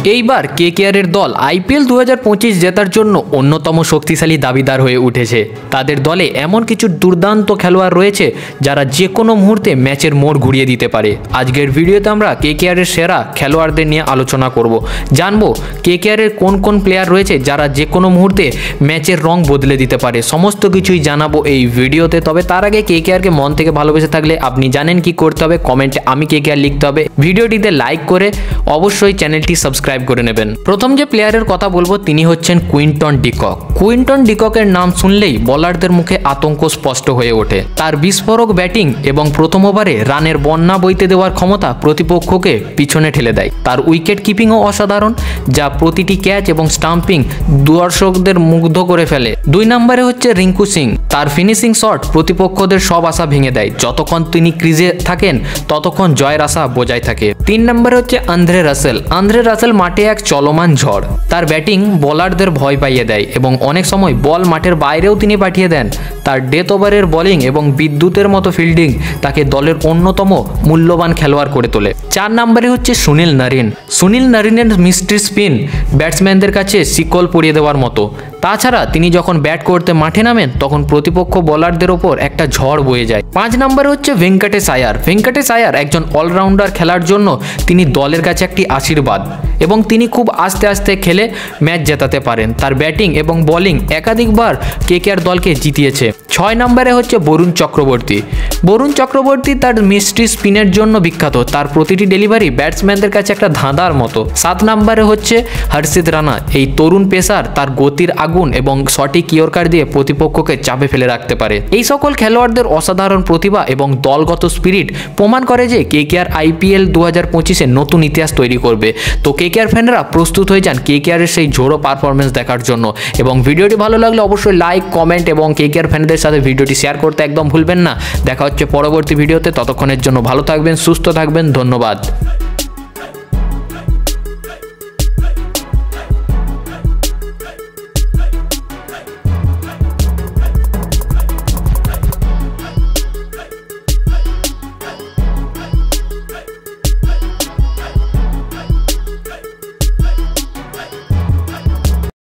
এইবার কেকেআরের দল আইপিএল 2025 জেতার জন্য অন্যতম শক্তিশালী দাবিদার হয়ে উঠেছে। তাদের দলে এমন কিছু দুর্দান্ত খেলোয়াড় রয়েছে যারা যে কোনো মুহূর্তে ম্যাচের মোড় ঘুরিয়ে দিতে পারে। আজকের ভিডিওতে আমরা কেকেআরের সেরা খেলোয়াড়দের নিয়ে আলোচনা করব, জানবো কেকেআরের কোন কোন প্লেয়ার রয়েছে যারা যে কোনো মুহূর্তে ম্যাচের রং বদলে দিতে পারে। সমস্ত কিছুই জানাবো এই ভিডিওতে। তবে তার আগে কেকেআরকে মন থেকে ভালোবেসে থাকলে আপনি জানেন কি করতে হবে, কমেন্টে আমি কেকেআর লিখতে হবে, ভিডিওটিতে লাইক করে অবশ্যই চ্যানেলটি সাবস্ক্রাইব করে নেবেন। প্রথম যে প্লেয়ারের কথা বলবো তিনি হচ্ছেন কুইন্টন ডিকক। কুইন্টন ডিককের নাম শুনলেই বলারদের মুখে আতঙ্ক স্পষ্ট হয়ে ওঠে। তার বিস্ফোরক ব্যাটিং এবং প্রথম ওভারে রানের বন্যা বইতে দেওয়ার ক্ষমতা প্রতিপক্ষকে পিছনে ঠেলে দেয়। তার উইকেট কিপিংও অসাধারণ, যা প্রতিটি ক্যাচ এবং স্টাম্পিং দর্শকদের মুগ্ধ করে ফেলে। 2 নম্বরে হচ্ছে রিঙ্কু সিং। তার ফিনিশিং শট প্রতিপক্ষদের সব আশা ভেঙে দেয়। যতক্ষণ তিনি ক্রিজে থাকেন ততক্ষণ জয়ের আশা বজায় থাকে। 3 নম্বরে হচ্ছে আন্দ্রে রাসেল। আন্দ্রে রাসেল মাঠে এক চলমান ঝড়। তার ব্যাটিং বোলারদের ভয় পাইয়ে দেয় এবং অনেক সময় বল মাঠের বাইরেও তিনি পাঠিয়ে দেন। তার ডেথ ওভারের বোলিং এবং বিদ্যুতের মতো ফিল্ডিং তাকে দলের অন্যতম মূল্যবান খেলোয়াড় করে তোলে। 4 নম্বরে হচ্ছে সুনীল নারিন। সুনীল নারিনের মিস্ট্রি স্পিন ব্যাটসম্যানদের কাছে শিকল পরিয়ে দেওয়ার মতো। তাছাড়া তিনি যখন ব্যাট করতে মাঠে নামেন তখন প্রতিপক্ষ বোলারদের ওপর একটা ঝড় বয়ে যায়। 5 নম্বরে হচ্ছে ভেঙ্কটেশ আয়ার। ভেঙ্কটেশ আয়ার একজন অলরাউন্ডার খেলার জন্য তিনি দলের কাছে একটি আশীর্বাদ এবং তিনি খুব আস্তে আস্তে খেলে ম্যাচ জেতাতে পারেন। তার ব্যাটিং এবং বোলিং একাধিকবার কেকেআর দলকে জিতিয়েছে। 6 নম্বরে হচ্ছে বরুণ চক্রবর্তী। বরুণ চক্রবর্তী তার মিস্ট্রি স্পিনের জন্য বিখ্যাত। তার প্রতিটি ডেলিভারি ব্যাটসম্যানদের কাছে একটা ধাঁধার মতো। 7 নম্বরে হচ্ছে হর্ষিত রানা। এই তরুণ পেসার তার গতির আগুন এবং সঠিক ইয়র্কার দিয়ে প্রতিপক্ষকে চাপে ফেলে রাখতে পারে। এই সকল খেলোয়াড়দের অসাধারণ প্রতিভা এবং দলগত স্পিরিট প্রমাণ করে যে কেকেআর আইপিএল 2025-এ নতুন ইতিহাস তৈরি করবে। তো কেকেআর ফ্যানরা প্রস্তুত হয়ে যান কেকেআরের সেই ঝোড়ো পারফরমেন্স দেখার জন্য। এবং ভিডিওটি ভালো লাগলে অবশ্যই লাইক, কমেন্ট এবং কেকেআর ফ্যানদের সাথে ভিডিওটি শেয়ার করতে একদম ভুলবেন না। দেখা হচ্ছে পরবর্তী ভিডিওতে। ততক্ষণের জন্য ভালো থাকবেন, সুস্থ থাকবেন। ধন্যবাদ।